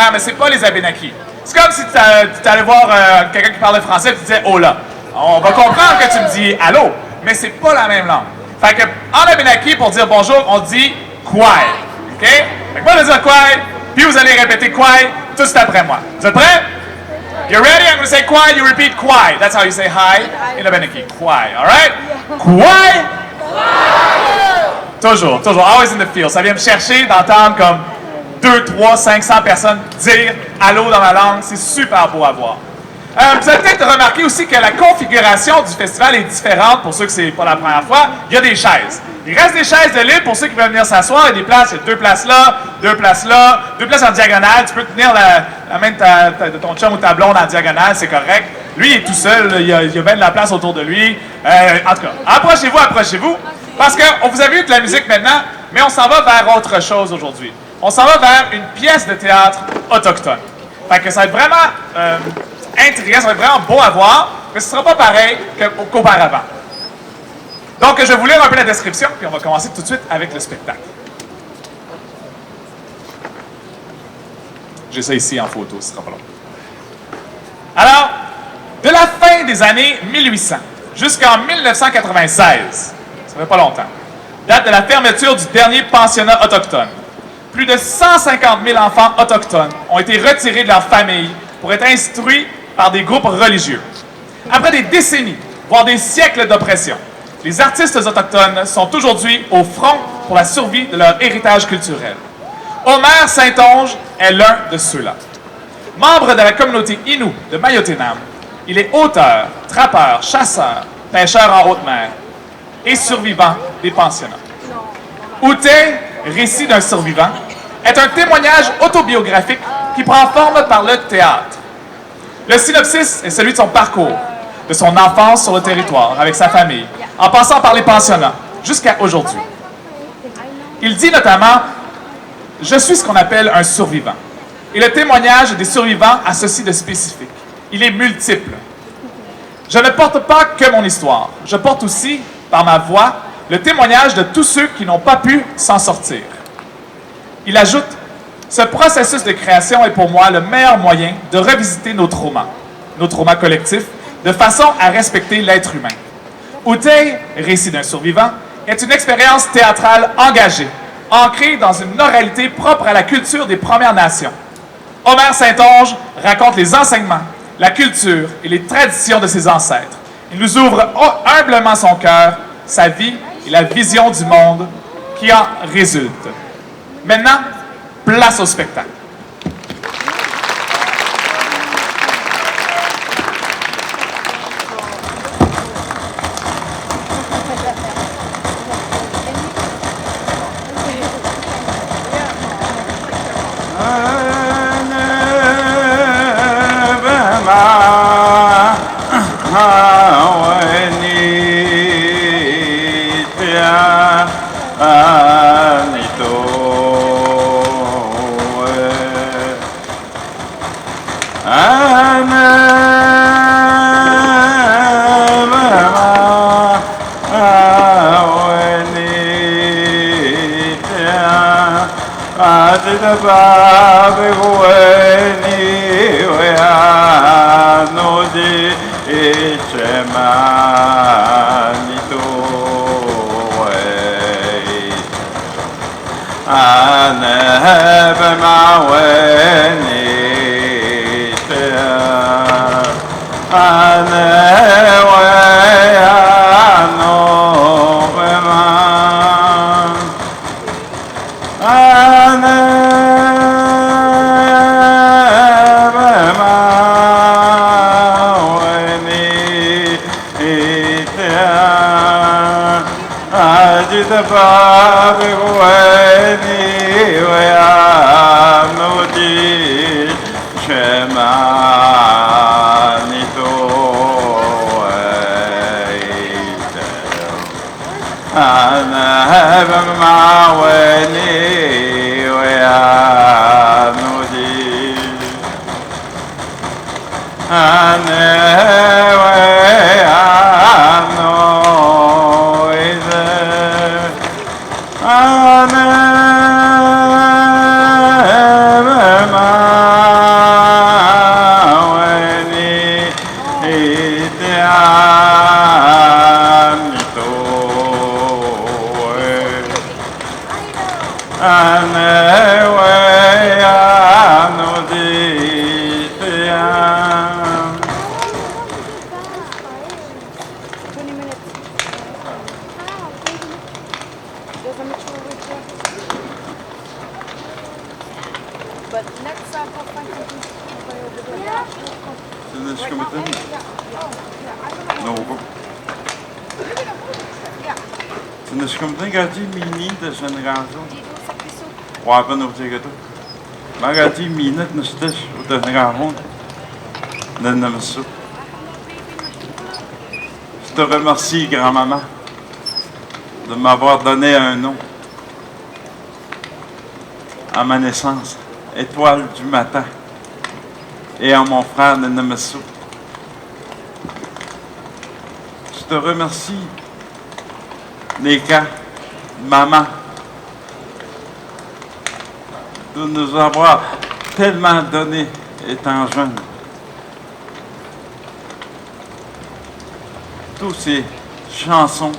faire, mais c'est pas les Abénakis. C'est comme si tu allais voir quelqu'un qui parlait français et tu disais « oh là ». On va comprendre que tu me dis « allô », mais c'est pas la même langue. Fait que, en Abénaki, pour dire bonjour, on dit « kwai ». OK? Fait que moi, je vais dire « kwai », puis vous allez répéter « kwai » tout de suite après moi. Vous êtes prêts? You ready? I'm going to say kwai, you repeat kwai. That's how you say hi in Abénaki. Kwai, all right? Kwai? Toujours, always in the field. Ça vient me chercher d'entendre comme 2, 3, 500 personnes dire allô dans ma langue. C'est super beau à voir. Vous avez peut-être remarqué aussi que la configuration du festival est différente pour ceux que c'est pas la première fois. Il y a des chaises. Il reste des chaises de libre pour ceux qui veulent venir s'asseoir. Il y a des places, il y a 2 places là, 2 places là, 2 places en diagonale. Tu peux tenir la main de ton chum ou ta blonde en diagonale, c'est correct. Lui, il est tout seul, il y a bien de la place autour de lui. En tout cas, approchez-vous. Parce qu'on vous a vu de la musique maintenant, mais on s'en va vers autre chose aujourd'hui. On s'en va vers une pièce de théâtre autochtone. Fait que ça va être vraiment intriguant, ça va être vraiment beau à voir, mais ce ne sera pas pareil qu'auparavant. Donc, je vais vous lire un peu la description, puis on va commencer tout de suite avec le spectacle. J'ai ça ici en photo, ce sera pas long. Alors, de la fin des années 1800 jusqu'en 1996, ça fait pas longtemps, date de la fermeture du dernier pensionnat autochtone. Plus de 150 000 enfants autochtones ont été retirés de leur famille pour être instruits par des groupes religieux. Après des décennies, voire des siècles d'oppression, les artistes autochtones sont aujourd'hui au front pour la survie de leur héritage culturel. Omer Saint-Onge est l'un de ceux-là. Membre de la communauté Innu de Mayotenam, il est auteur, trappeur, chasseur, pêcheur en haute mer et survivant des pensionnats. Outé, récit d'un survivant, est un témoignage autobiographique qui prend forme par le théâtre. Le synopsis est celui de son parcours, de son enfance sur le territoire avec sa famille, en passant par les pensionnats, jusqu'à aujourd'hui. Il dit notamment « Je suis ce qu'on appelle un survivant ». Et le témoignage des survivants a ceci de spécifique. Il est multiple. Je ne porte pas que mon histoire. Je porte aussi, par ma voix, le témoignage de tous ceux qui n'ont pas pu s'en sortir. Il ajoute « Ce processus de création est pour moi le meilleur moyen de revisiter nos traumas collectifs, de façon à respecter l'être humain. Outey, récit d'un survivant, est une expérience théâtrale engagée, ancrée dans une oralité propre à la culture des Premières Nations. Omer Saint-Onge raconte les enseignements, la culture et les traditions de ses ancêtres. Il nous ouvre humblement son cœur, sa vie et la vision du monde qui en résulte. Maintenant, place au spectacle. Tinaskamtan gati mini da sanagaso. Wapan urtegato. Magati minat nastas uta nagahon. Nanamasu. Je te remercie, grand-maman, de m'avoir donné un nom à ma naissance, étoile du matin, et à mon frère Nanamasu. Je te remercie, Nika, maman, de nous avoir tellement donné étant jeune. Toutes ces chansons,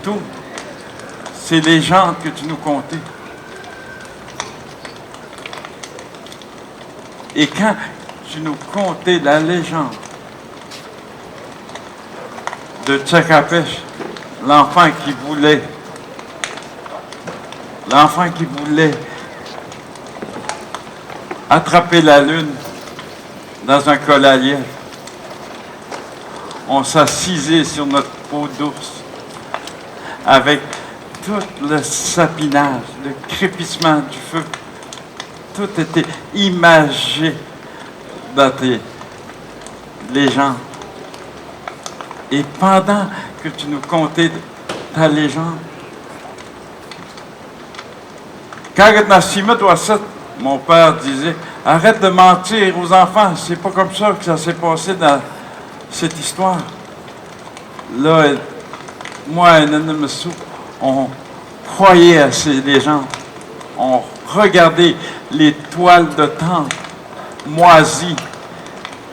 toutes ces légendes que tu nous contais. Et quand tu nous contais la légende de Tchakapesh, l'enfant qui voulait attraper la lune dans un col à lièvre, on s'assisait sur notre peau d'ours avec tout le sapinage, le crépissement du feu. Tout était imagé dans tes légendes. Et pendant que tu nous contais ta légende, quand mon père disait « Arrête de mentir aux enfants, c'est pas comme ça que ça s'est passé dans cette histoire. » Là, moi et Nanamasu, on croyait à ces légendes. On regardait les toiles de tente moisies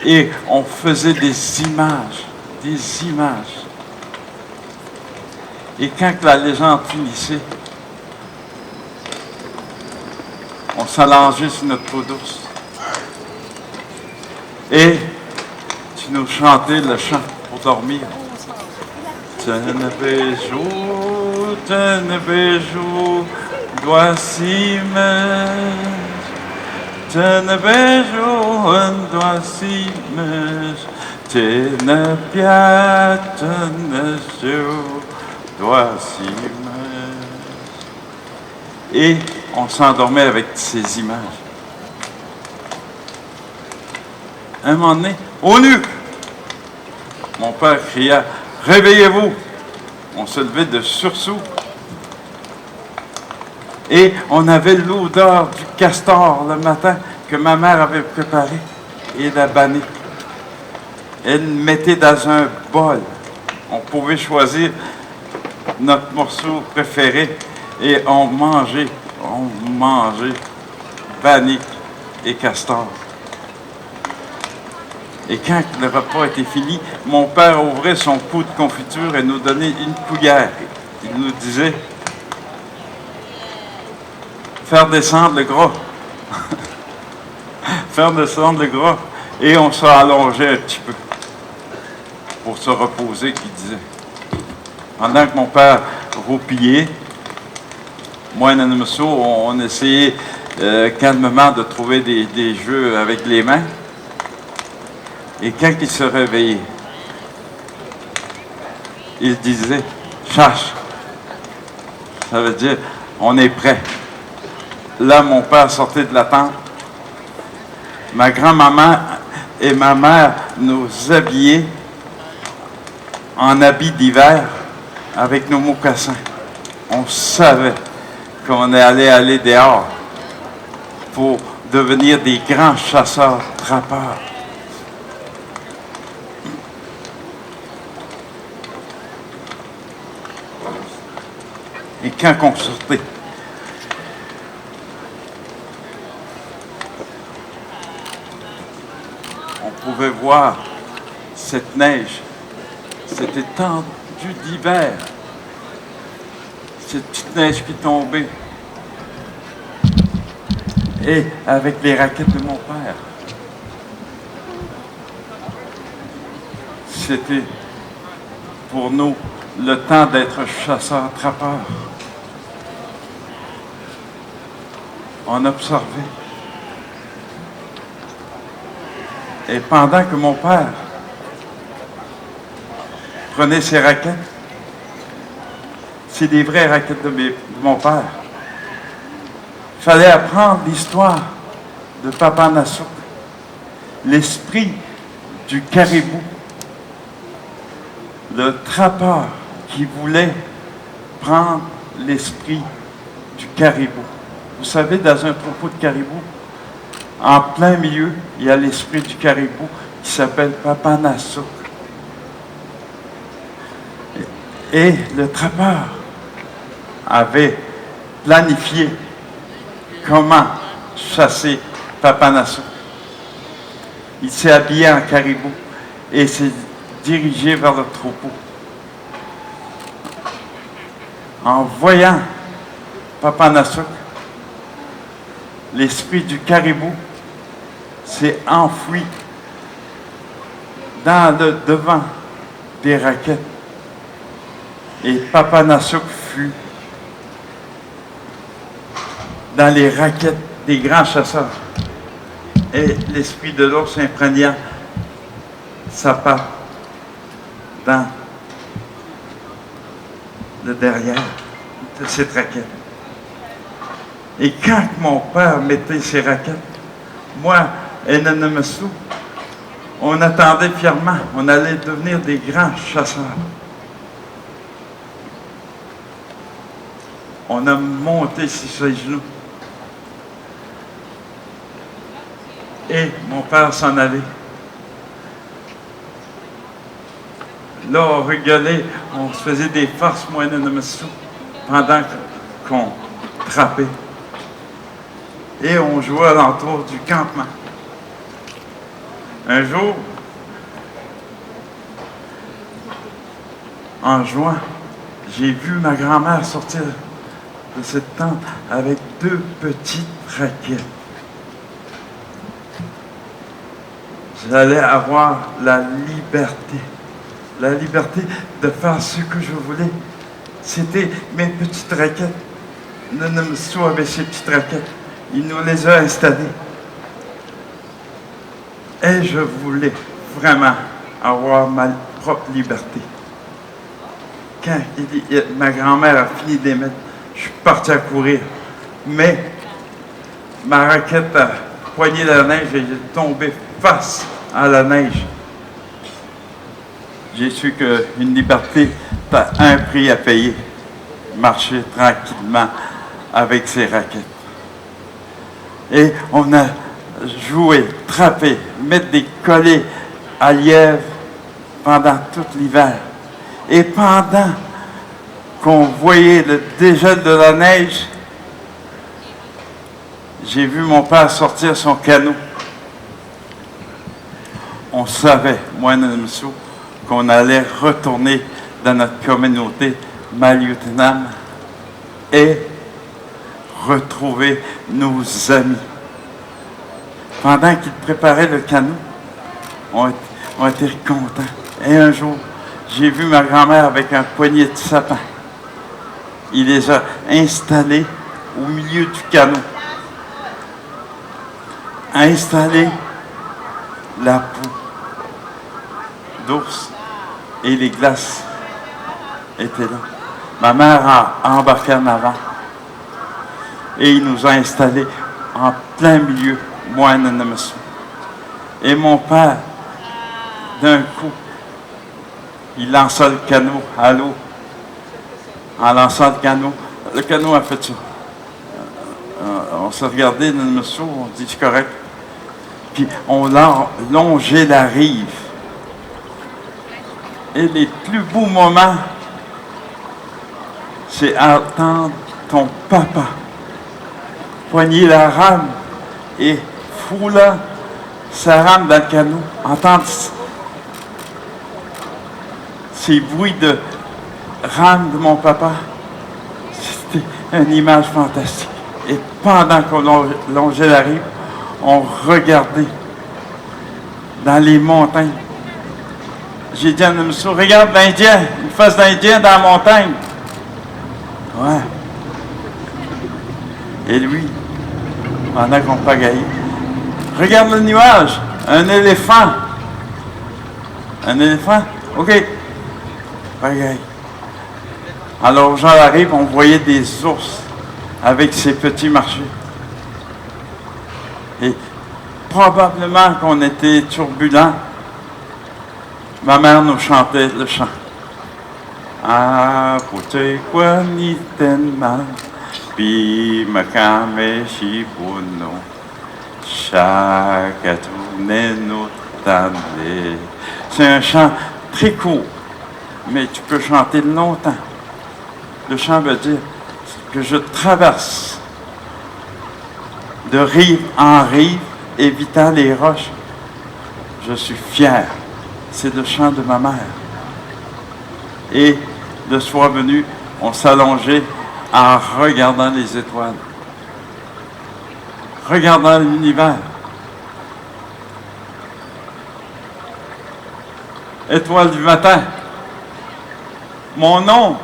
et on faisait des images. Et quand la légende finissait, on s'allongeait sur notre peau d'ours. Et tu nous chantais le chant pour dormir. Tenebejo, dois simes. Tenebejo, dois simes. Tenepia, tenejo, dois simes. Et on s'endormait avec ces images. Un moment donné, au nu, mon père cria « Réveillez-vous !» On se levait de sursaut. Et on avait l'odeur du castor le matin que ma mère avait préparé et la bannie. Elle mettait dans un bol. On pouvait choisir notre morceau préféré et on mangeait bannique et castor. Et quand le repas était fini, mon père ouvrait son pot de confiture et nous donnait une cuillère. Il nous disait « Faire descendre le gras. » Faire descendre le gras. Et on s'allongeait un petit peu pour se reposer, qu'il disait. Pendant que mon père roupillait, moi et Nanamasu, on essayait calmement de trouver des jeux avec les mains. Et quand il se réveillait, il disait « Chache ». Ça veut dire « On est prêt ». Là, mon père sortait de la tente. Ma grand-maman et ma mère nous habillaient en habits d'hiver avec nos mocassins. On savait qu'on allait aller dehors pour devenir des grands chasseurs-trappeurs. Et quand on sortait, on pouvait voir cette neige, cette étendue d'hiver, cette petite neige qui tombait. Et avec les raquettes de mon père, c'était pour nous le temps d'être chasseurs-trappeurs. on observait. Et pendant que mon père prenait ses raquettes, c'est des vraies raquettes de mon père, il fallait apprendre l'histoire de Papa Nassau, l'esprit du caribou, le trappeur qui voulait prendre l'esprit du caribou. Vous savez, dans un troupeau de caribou, en plein milieu, il y a l'esprit du caribou qui s'appelle Papa Nassau. Et le trappeur avait planifié comment chasser Papa Nassau. Il s'est habillé en caribou et s'est dirigé vers le troupeau. En voyant Papa Nassau, l'esprit du caribou s'est enfoui dans le devant des raquettes. Et Papa Nassau fut dans les raquettes des grands chasseurs. Et l'esprit de l'ours imprégna sa patte dans le derrière de cette raquette. Et quand mon père mettait ses raquettes, moi et Nanamasou, on attendait fièrement, on allait devenir des grands chasseurs. On a monté sur ses genoux. Et mon père s'en allait. Là, on rigolait, on se faisait des farces, moi et Nanamasou, pendant qu'on trappait. Et on jouait alentour du campement. Un jour, en juin, j'ai vu ma grand-mère sortir de cette tente avec 2 petites raquettes. J'allais avoir la liberté de faire ce que je voulais. C'était mes petites raquettes. Nanamasou avait ses petites raquettes. Il nous les a installées. Et je voulais vraiment avoir ma propre liberté. Quand ma grand-mère a fini de les mettre, je suis parti à courir. Mais ma raquette a poigné la neige et j'ai tombé face à la neige. J'ai su qu'une liberté a un prix à payer. Marcher tranquillement avec ses raquettes. Et on a joué, trappé, mettre des collets à lièvre pendant tout l'hiver. Et pendant qu'on voyait le dégel de la neige, j'ai vu mon père sortir son canot. On savait, moi et Nanamasou, qu'on allait retourner dans notre communauté Maliotenam et retrouver nos amis. Pendant qu'ils préparaient le canot, on était contents. Et un jour, j'ai vu ma grand-mère avec un poignet de sapin. Il les a installés au milieu du canot. Installé la peau d'ours et les glaces étaient là. Ma mère a embarqué en avant et il nous a installés en plein milieu, moi et Nanamasou. Et mon père, d'un coup, il lança le canot à l'eau. En lançant le canot a fait ça. On s'est regardé, Nanamasou, on dit c'est correct. Puis on a longé la rive. Et les plus beaux moments, c'est entendre ton papa poigner la rame et fouler sa rame dans le canot, entendre ces bruits de rame de mon papa. C'était une image fantastique. Et pendant qu'on longeait la rive, on regardait dans les montagnes. J'ai dit à Nanamasou, regarde l'Indien, une face d'Indien dans la montagne. Ouais. Et lui, pendant qu'on pagaille. Regarde le nuage, un éléphant. Un éléphant? OK. Pagaille. Alors, j'en arrive, on voyait des ours avec ses petits marchés. Et probablement qu'on était turbulents. Ma mère nous chantait le chant. Ah, putai kwa ni tenma, pi makame shibuno, shakatune no tane. C'est un chant très court, mais tu peux chanter longtemps. Le chant veut dire que je traverse de rive en rive, évitant les roches. Je suis fier. C'est le chant de ma mère. Et le soir venu, on s'allongeait en regardant les étoiles, regardant l'univers. Étoile du matin, mon nom.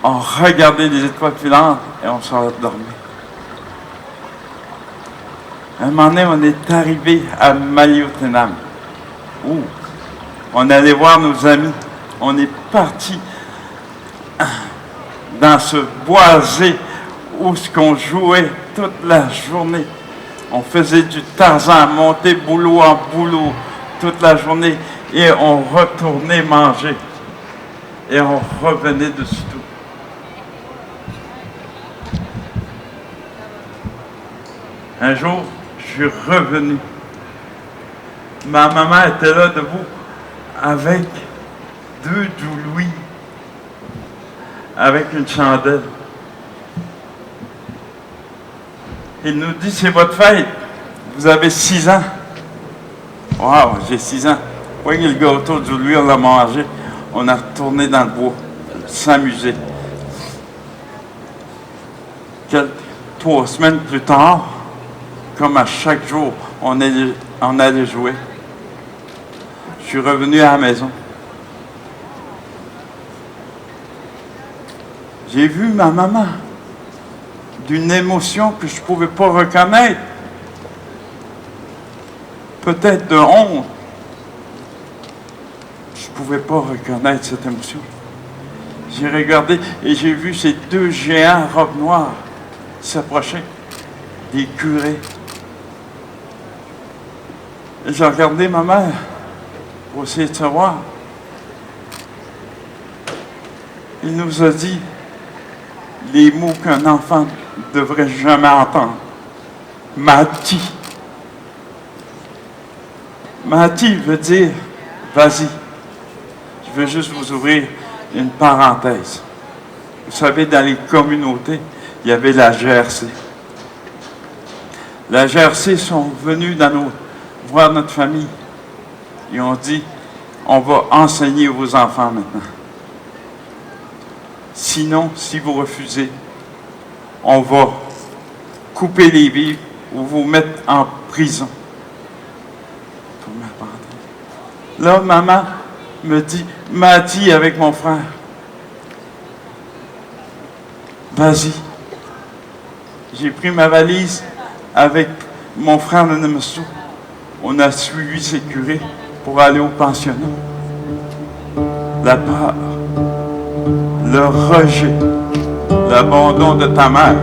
On regardait les étoiles filantes et on s'en dormait. Un moment donné, on est arrivé à Maliotenam, où on allait voir nos amis. On est parti dans ce boisé où on jouait toute la journée. On faisait du Tarzan, monter boulot en boulot toute la journée et on retournait manger. Et on revenait dessus tout. Un jour, je suis revenu. Ma maman était là debout avec 2 doulouis, avec une chandelle. Il nous dit, c'est votre fête. Vous avez 6 ans. Wow, j'ai 6 ans. Voyez le gâteau de lui, on l'a mangé. On a retourné dans le bois, s'amuser. 3 semaines plus tard, comme à chaque jour, on allait jouer. Je suis revenu à la maison. J'ai vu ma maman d'une émotion que je ne pouvais pas reconnaître. Peut-être de honte. Je ne pouvais pas reconnaître cette émotion. J'ai regardé et j'ai vu ces 2 géants robes noires s'approcher, des curés. Et j'ai regardé ma mère pour essayer de savoir. Il nous a dit les mots qu'un enfant ne devrait jamais entendre. Mati. Mati veut dire vas-y. Je veux juste vous ouvrir une parenthèse. Vous savez, dans les communautés, il y avait la GRC. La GRC sont venus voir notre famille. Ils ont dit, on va enseigner vos enfants maintenant. Sinon, si vous refusez, on va couper les vivres ou vous mettre en prison. Là, maman me m'a dit avec mon frère, vas-y. J'ai pris ma valise avec mon frère de Nemesou. On a suivi ces curés pour aller au pensionnat. La peur, le rejet, l'abandon de ta mère.